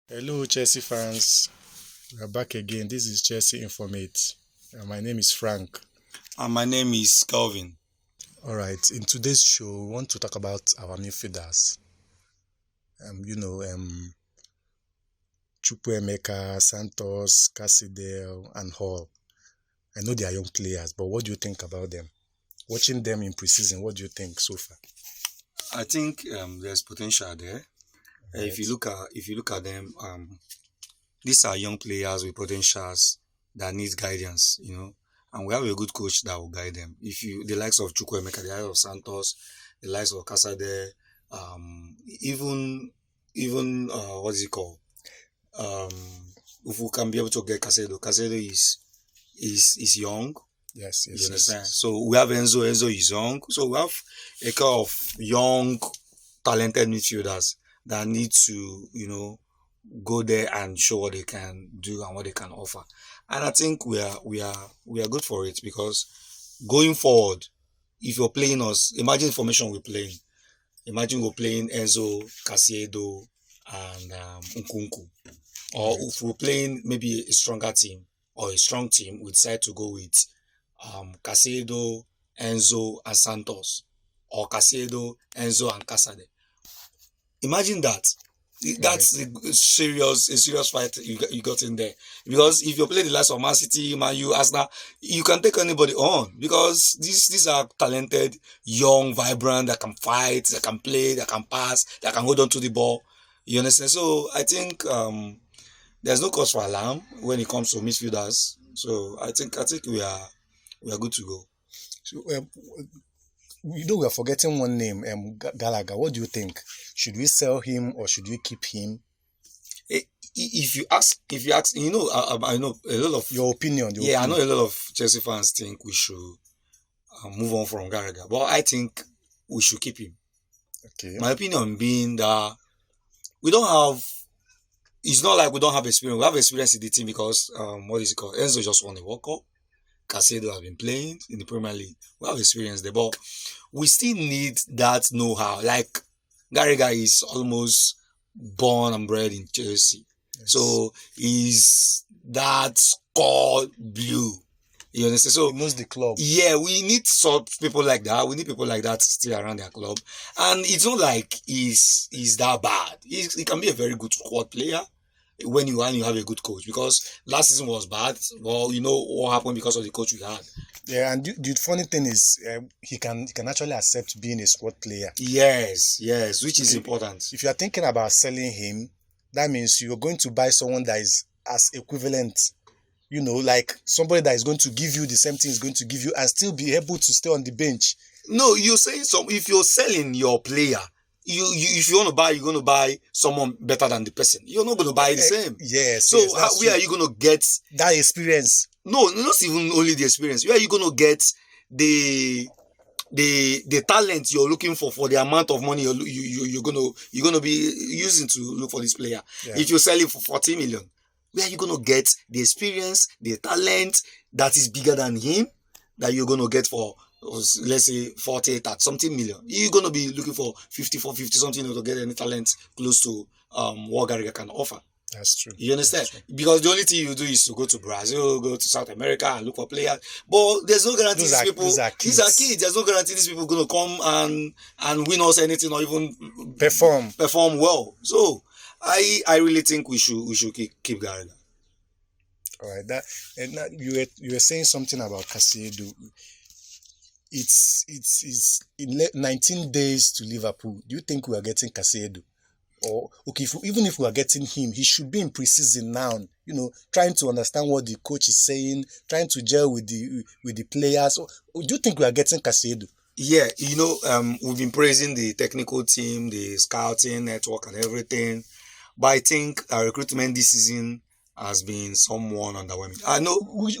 Hello, Chelsea fans. We are back again. This is Chelsea Informate. My name is Frank. And my name is Calvin. All right. In today's show, we want to talk about our midfielders. Chukwuemeka, Santos, Casidel, and Hall. I know they are young players, but what do you think about them? Watching them in preseason, what do you think so far? I think there's potential there. Right. If you look at them, these are young players with potentials that needs guidance, and we have a good coach that will guide them. The likes of Chukwuemeka, the likes of Santos, the likes of Casade, even what's it called? If we can be able to get Casedo is young. Yes. You understand? So we have Enzo. Enzo is young. So we have a kind of young, talented midfielders that need to, go there and show what they can do and what they can offer. And I think we are good for it, because going forward, if you're playing us, imagine the formation we're playing. Imagine we're playing Enzo, Casiedo, and Nkunku. Or if we're playing maybe a stronger team or a strong team, we decide to go with Casiedo, Enzo, and Santos, or Casiedo, Enzo, and Casade. Imagine that. That's a serious fight you got in there. Because if you're playing the likes of Man City, Man U, Arsenal, you can take anybody on, because these are talented, young, vibrant, that can fight, that can play, that can pass, that can hold on to the ball. You understand? So I think there's no cause for alarm when it comes to midfielders. So I think we are good to go. So, we are forgetting one name, Gallagher. What do you think? Should we sell him or should we keep him? If you ask, I know a lot of your opinion. I know a lot of Chelsea fans think we should move on from Gallagher, but I think we should keep him. Okay. My opinion being that we don't have. It's not like we don't have experience. We have experience in the team because what is it called? Enzo just won the World Cup. Casado have been playing in the Premier League. We have experience there, but we still need that know-how. Like Gallagher is almost born and bred in Chelsea, so he's that core blue. You understand? So he knows the club. Yeah, we need people like that. We need people like that still around their club, and it's not like he's that bad. He can be a very good squad player when you have a good coach, because last season was bad. Well, you know what happened because of the coach we had. Yeah, and the funny thing is, he can actually accept being a squad player. Yes, which is important. If you are thinking about selling him, that means you're going to buy someone that is as equivalent, like somebody that is going to give you the same thing is going to give you and still be able to stay on the bench. No, you're saying if you're selling your player, if you want to buy, you're going to buy someone better than the person. You're not going to buy the same. Yes. So where are you going to get that experience? No, not even only the experience. Where are you going to get the talent you're looking for the amount of money you're going to be using to look for this player? Yeah. If you sell it for 40 million, where are you going to get the experience, the talent that is bigger than him, that you're going to get for, let's say, 40 something million? You're going to be looking for 50 something to get any talent close to what Gallagher can offer. That's true. You understand? Because the only thing you do is to go to Brazil, go to South America and look for players. But there's no guarantee these are kids. There's no guarantee these people are going to come and win us anything or even perform well. So I really think we should keep Gallagher. All right. You were saying something about Casado. It's in 19 days to Liverpool. Do you think we are getting Casado? Or okay, even if we are getting him, he should be in preseason now. Trying to understand what the coach is saying, trying to gel with the players. Or do you think we are getting Casado? Yeah, we've been praising the technical team, the scouting network, and everything, but I think our recruitment this season has been somewhat underwhelming. I know we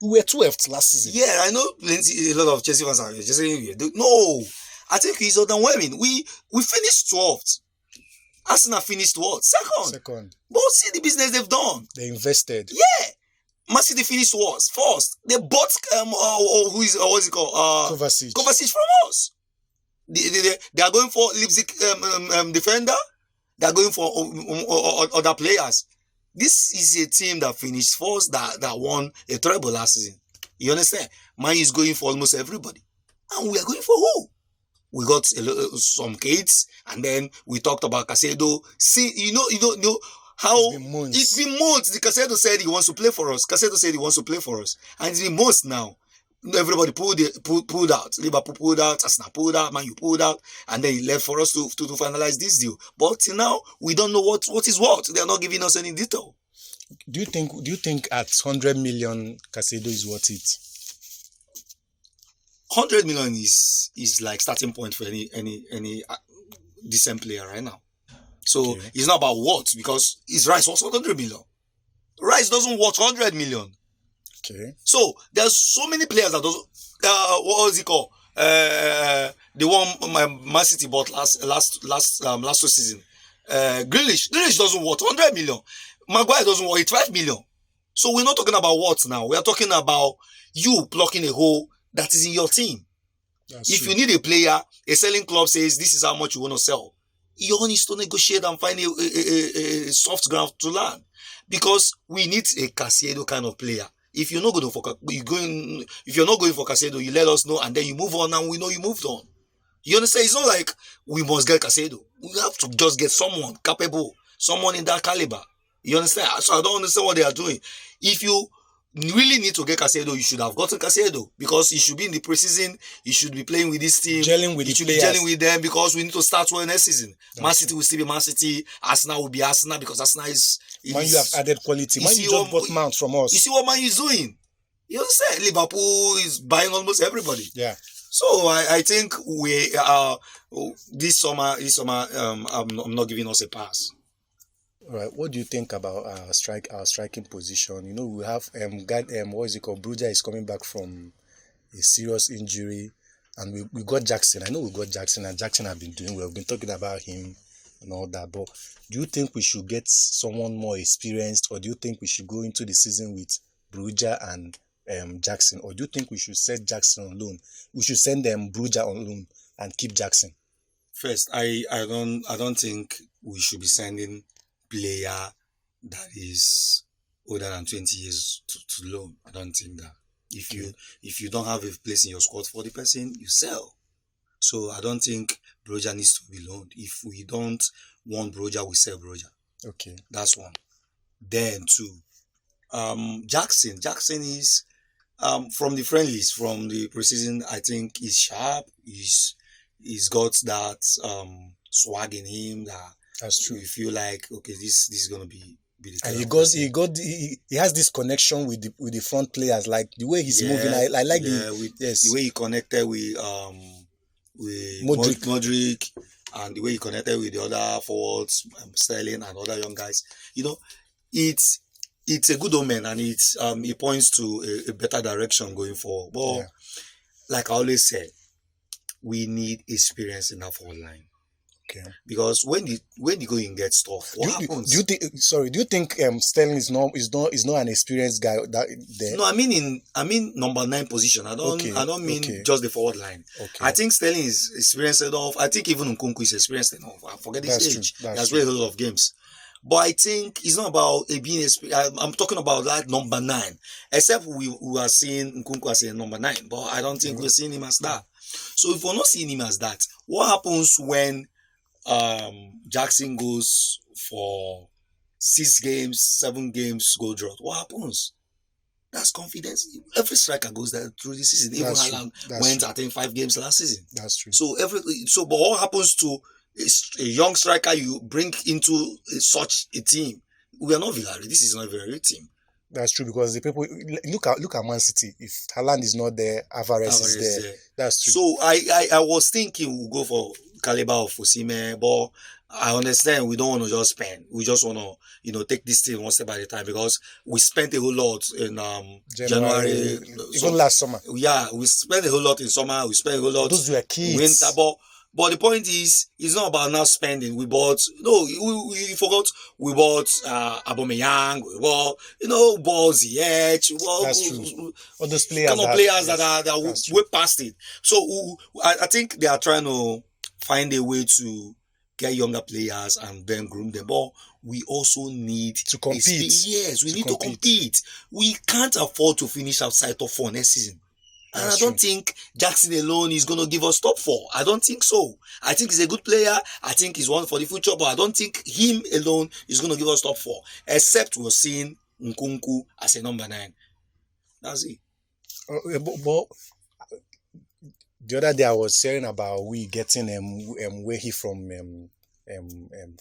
were 12th last season. Yeah, I know a lot of Chelsea fans are just saying no. I think he's underwhelming. We finished 12th. Arsenal finished what? Second. But see the business they've done. They invested. Yeah. Man City finished what? First. They bought what's it called? Kovacic from us. They are going for Leipzig defender. They are going for other players. This is a team that finished first, that won a treble last season. You understand? Man is going for almost everybody. And we are going for who? We got some kids, and then we talked about Caicedo. See, you know how it's been months. The Caicedo said he wants to play for us. Caicedo said he wants to play for us, and it's been months now. Everybody pulled out. Liverpool pulled out. Arsenal pulled out. Man, you pulled out, and then he left for us to finalize this deal. But till now, we don't know what is what. They are not giving us any detail. Do you think at 100 million Caicedo is worth it? 100 million is like starting point for any decent player right now. So it's not about what, because his Rice was 100 million. Rice doesn't worth 100 million. Okay. So there's so many players that doesn't. What was it called? The one my Man City bought last 2 season. Grealish doesn't worth 100 million. Maguire doesn't worth 85 million. So we're not talking about what now. We are talking about you blocking a hole that is in your team. If you need a player, a selling club says this is how much you want to sell. You only need to negotiate and find a soft ground to land, because we need a Caicedo kind of player. If you're not going for Caicedo, you let us know, and then you move on, and we know you moved on. You understand? It's not like we must get Caicedo. We have to just get someone capable, someone in that caliber. You understand? So I don't understand what they are doing. If you really need to get Caicedo, you should have gotten Caicedo, because he should be in the preseason. He should be playing with this team, gelling with them, because we need to start well next season. Man City will still be Man City. Arsenal will be Arsenal, because Arsenal is Man, you have added quality. Man, you just bought Mount from us. You see what Man is doing? You understand? Liverpool is buying almost everybody. Yeah. So I think we this summer I'm not giving us a pass. All right. What do you think about our striking position? You know, we have what is it called? Bruja is coming back from a serious injury, and we got Jackson. I know we got Jackson, and Jackson have been doing well. We've been talking about him and all that. But do you think we should get someone more experienced, or do you think we should go into the season with Bruja and Jackson, or do you think we should set Jackson on loan? We should send them Bruja on loan and keep Jackson. First, I don't think we should be sending player that is older than 20 years to loan. I don't think that. If you don't have a place in your squad for the person, you sell. So I don't think Broja needs to be loaned. If we don't want Broja, we sell Broja. Okay. That's one. Then two, Jackson is from the friendlies, from the preseason, I think he's sharp. He's got that swag in him that that's true. You feel like, okay, this is gonna be the and he has this connection with the front players, like the way he's moving. I like the way he connected with Modric, and the way he connected with the other forwards, Sterling and other young guys. You know, it's a good omen, and it points to a better direction going forward. But like I always say, we need experience in that forward line. Okay. Because when the going gets tough, what happens? Do you think Sterling is not an experienced guy that there? No, I mean number 9 position. I don't mean just the forward line. Okay. I think Sterling is experienced enough. I think even Nkunku is experienced enough. I forget his age. That's played a lot of games. But I think it's not about being experienced. I'm talking about like number 9. Except we are seeing Nkunku as a number 9, but I don't think we're seeing him as that. So if we're not seeing him as that, what happens when Jackson goes for 6 games, 7 games, goal drought? What happens? That's confidence. Every striker goes there through the season. Even Haaland went, I think, 5 games last season. That's true. So but what happens to a young striker you bring into such a team? We are not Villarreal. This is not a Villarreal team. That's true, because the people look at Man City. If Haaland is not there, Alvarez is there. That's true. So I was thinking we'll go for caliber of Osimhen, but I understand we don't want to just spend. We just want to take this thing one step at a time, because we spent a whole lot in January, even last summer. Yeah, we spent a whole lot in summer. We spent a whole lot. Those were kids. Winter, but the point is, it's not about now spending. We forgot. We bought Aubameyang. We bought Ziyech. That's true. All those players, that are way past it. So I think they are trying to find a way to get younger players and then groom them. But we also need To compete. Yes, we To need compete. to compete. We can't afford to finish outside top 4 next season. And That's I don't true. think Jackson alone is going to give us top 4. I don't think so. I think he's a good player. I think he's one for the future, but I don't think him alone is going to give us top 4. Except we're seeing Nkunku as a number 9. That's it. But the other day I was hearing about we getting Wehi from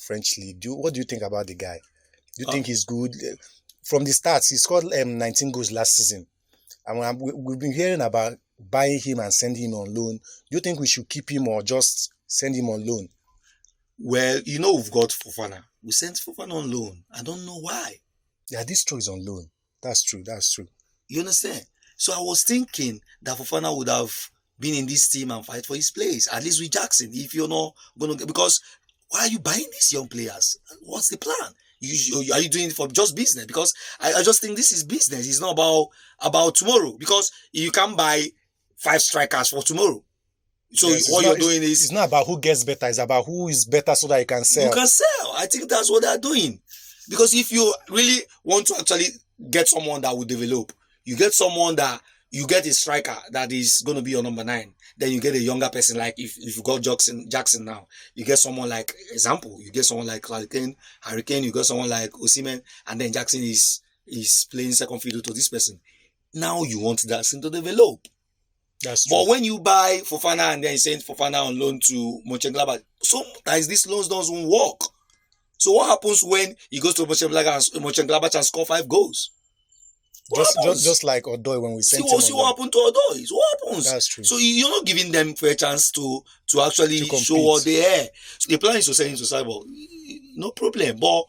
French league. What do you think about the guy? Do you think he's good? From the stats, he scored 19 goals last season. And we've been hearing about buying him and sending him on loan. Do you think we should keep him or just send him on loan? Well, we've got Fofana. We sent Fofana on loan. I don't know why. Yeah, this throw is on loan. That's true. You understand? So I was thinking that Fofana would have been in this team and fight for his place, at least with Jackson. If you're not going to, because why are you buying these young players? What's the plan? Are you doing it for just business? Because I just think this is business. It's not about tomorrow. Because you can't buy 5 strikers for tomorrow. So yes, what you're doing is... It's not about who gets better. It's about who is better so that you can sell. You can sell. I think that's what they're doing. Because if you really want to actually get someone that will develop, you get someone that... You get a striker that is going to be your number 9. Then you get a younger person, like if you got Jackson now, you get someone like, example, you get someone like Hurricane, you got someone like Osimhen, and then Jackson is playing second fiddle to this person. Now you want Jackson to develop. That's true. But when you buy Fofana and then you send Fofana on loan to Mönchengladbach, sometimes these loans doesn't work. So what happens when he goes to Mönchengladbach and score 5 goals? Just like Odoi when we sent him. See what happened to Odoi. What happens? That's true. So you're not giving them fair chance to actually show what they are. So the plan is to send him to Cyborg. No problem. But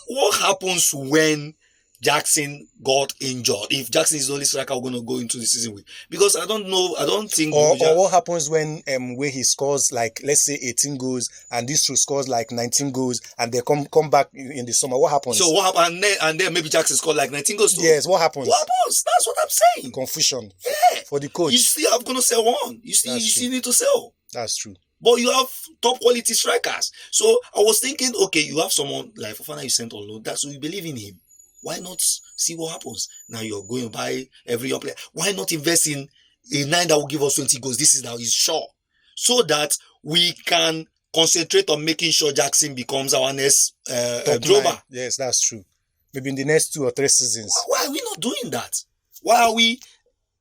what happens when Jackson got injured? If Jackson is the only striker we're going to go into the season with, because I don't think. Or what happens when where he scores like, let's say 18 goals and this two scores like 19 goals and they come back in the summer? What happens? So what happened? And then maybe Jackson scored like 19 goals too. Yes. What happens? That's what I'm saying. Confusion. Yeah. For the coach. You still have going to sell one. You still need to sell. That's true. But you have top quality strikers. So I was thinking, okay, you have someone like Fofana you sent on loan. That's so you believe in him. Why not see what happens? Now you're going to buy every young player. Why not invest in a 9 that will give us 20 goals? This is now is sure. So that we can concentrate on making sure Jackson becomes our next Droba. Yes, that's true. Maybe in the next 2 or 3 seasons. Why are we not doing that? Why are we...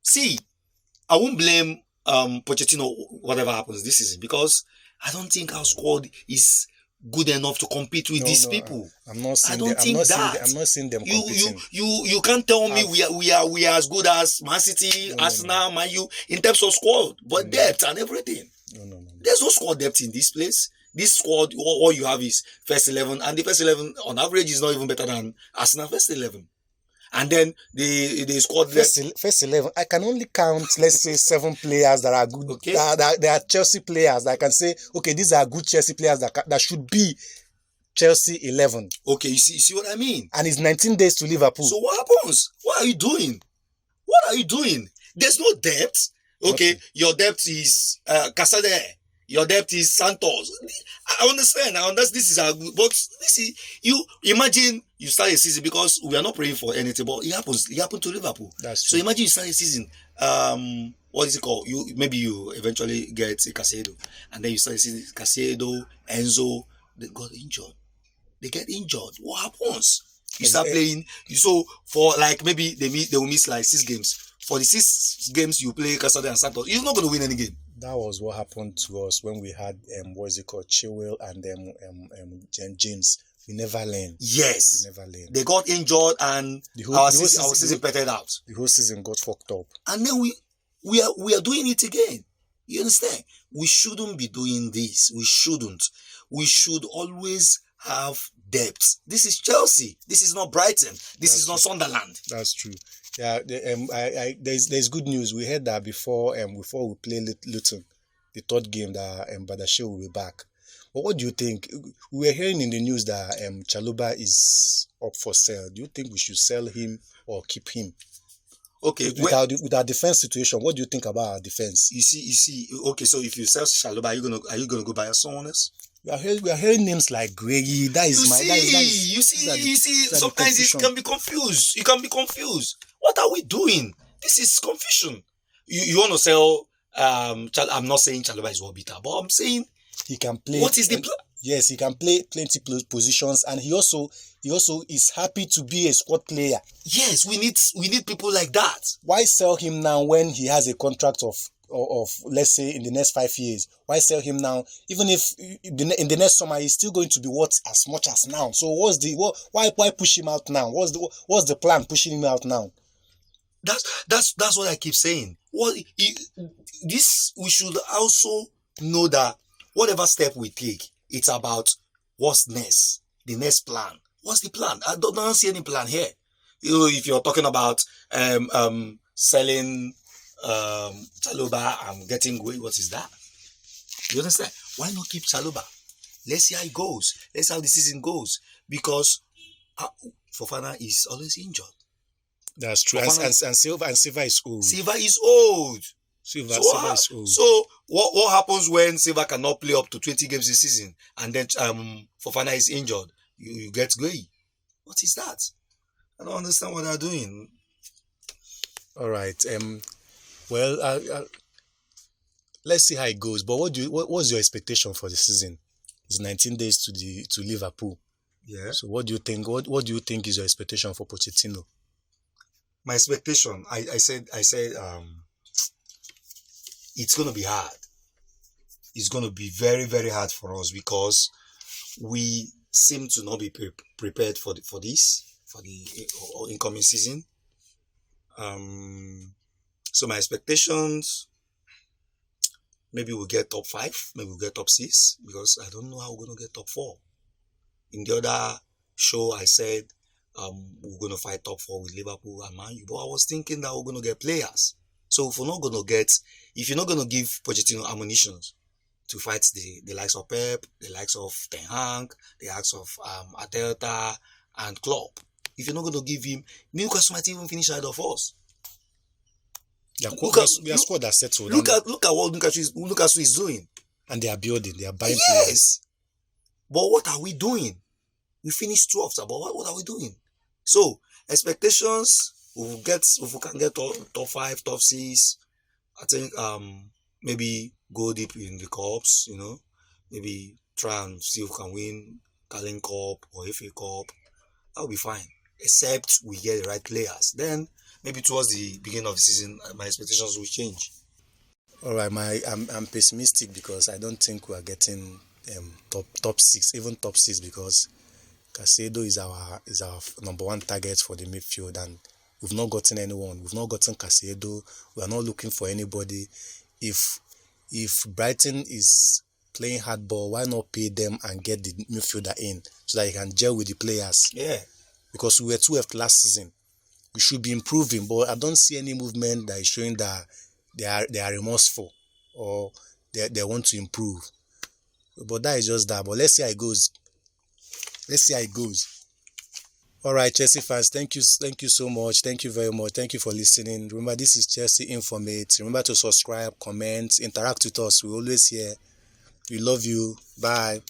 See, I won't blame Pochettino whatever happens this season, because I don't think our squad is good enough to compete with these people. I'm not seeing I'm not seeing them competing. You can't tell me we are as good as Man City, Arsenal, Man U in terms of squad, but depth and everything. No. There's no squad depth in this place. This squad, all you have is first 11, and the first 11 on average is not even better than Arsenal first 11. And then the squad first 11. I can only count, let's say, 7 players that are good. Okay. They are Chelsea players that I can say, okay, these are good Chelsea players that should be Chelsea 11. Okay, you see what I mean? And it's 19 days to Liverpool. So what happens? What are you doing? There's no depth. Okay. Your depth is Casade. Your depth is Santos. I understand. This is but this is, you imagine you start a season, because we are not praying for anything, but it happened to Liverpool. That's true. So imagine you start a season. What is it called? Maybe you eventually get a Casado, and then you start a season. Casado, Enzo, they got injured. They get injured. What happens? You start playing. So for like maybe they will miss like 6 games. For the 6 games you play Casado and Santos, you're not going to win any game. That was what happened to us when we had Chilwell and James. We never learned. Yes, we never learned. They got injured and our season petered out. The whole season got fucked up. And then we are doing it again. You understand? We shouldn't be doing this. We shouldn't. We should always have depth. This is Chelsea. This is not Brighton. This is not Sunderland. That's true. Yeah, there's good news. We heard that before we play Luton, the 3rd game, that Badashe will be back. But what do you think? We were hearing in the news that Chaluba is up for sale. Do you think we should sell him or keep him? Okay. With our defense situation, what do you think about our defense? You see. Okay, so if you sell Chaluba, are you gonna go buy someone else? We are hearing names like Greggy. That is my. That is, You see. these are the Sometimes it confusion. can be confused. You can be confused. What are we doing? This is confusion. You want to sell? I'm not saying Chalobah is world beater, but I'm saying He can play. what is the plan? Yes, he can play plenty positions, and he also is happy to be a squad player. Yes, we need people like that. Why sell him now when he has a contract of let's say in the next 5 years? Why sell him now? Even if in the next summer he's still going to be worth as much as now. So why push him out now? What's the plan pushing him out now? That's what I keep saying. This we should also know that whatever step we take, it's about what's next, the next plan. What's the plan? I don't see any plan here. If you're talking about selling Chalobah and getting away, what is that? You understand? Why not keep Chalobah? Let's see how it goes. Let's see how the season goes. Because Fofana is always injured. That's true. And Silva is old. Silva is old. Silva is old. So what happens when Silva cannot play up to 20 games this season and then Fofana is injured? You get Gray. What is that? I don't understand what they're doing. All right. Well, let's see how it goes. But what's your expectation for the season? It's 19 days to Liverpool. Yeah. So what do you think? What do you think is your expectation for Pochettino? My expectation, I said, it's going to be hard. It's going to be very, very hard for us because we seem to not be prepared for the incoming season. So my expectations, maybe we'll get top 5, maybe we'll get top 6, because I don't know how we're going to get top 4. In the other show, I said we're going to fight top 4 with Liverpool and Man U, but I was thinking that we're going to get players. So if you're not going to give Pochettino ammunition to fight the likes of Pep, the likes of Ten Hag, the likes of Arteta and Klopp, if you're not going to give him, Newcastle might even finish ahead of us. Their squad are settled. Look at what Newcastle is doing. And they are building. They are buying players. But what are we doing? We finished 12th, but what are we doing? So expectations, if we can get top 5, top 6, I think maybe go deep in the cups, maybe try and see if we can win Carling Cup or FA Cup. That'll be fine. Except we get the right players. Then maybe towards the beginning of the season, my expectations will change. All right, I'm pessimistic because I don't think we are getting top 6, even top 6, because Caicedo is our number 1 target for the midfield, and we've not gotten anyone. We've not gotten Caicedo. We are not looking for anybody. If Brighton is playing hardball, why not pay them and get the midfielder in so that he can gel with the players? Yeah. Because we were 12th last season. We should be improving, but I don't see any movement that is showing that they are remorseful or they want to improve. But that is just that. But let's see how it goes. All right, Chelsea fans, thank you so much. Thank you very much. Thank you for listening. Remember, this is Chelsea Informate. Remember to subscribe, comment, interact with us. We're always here. We love you. Bye.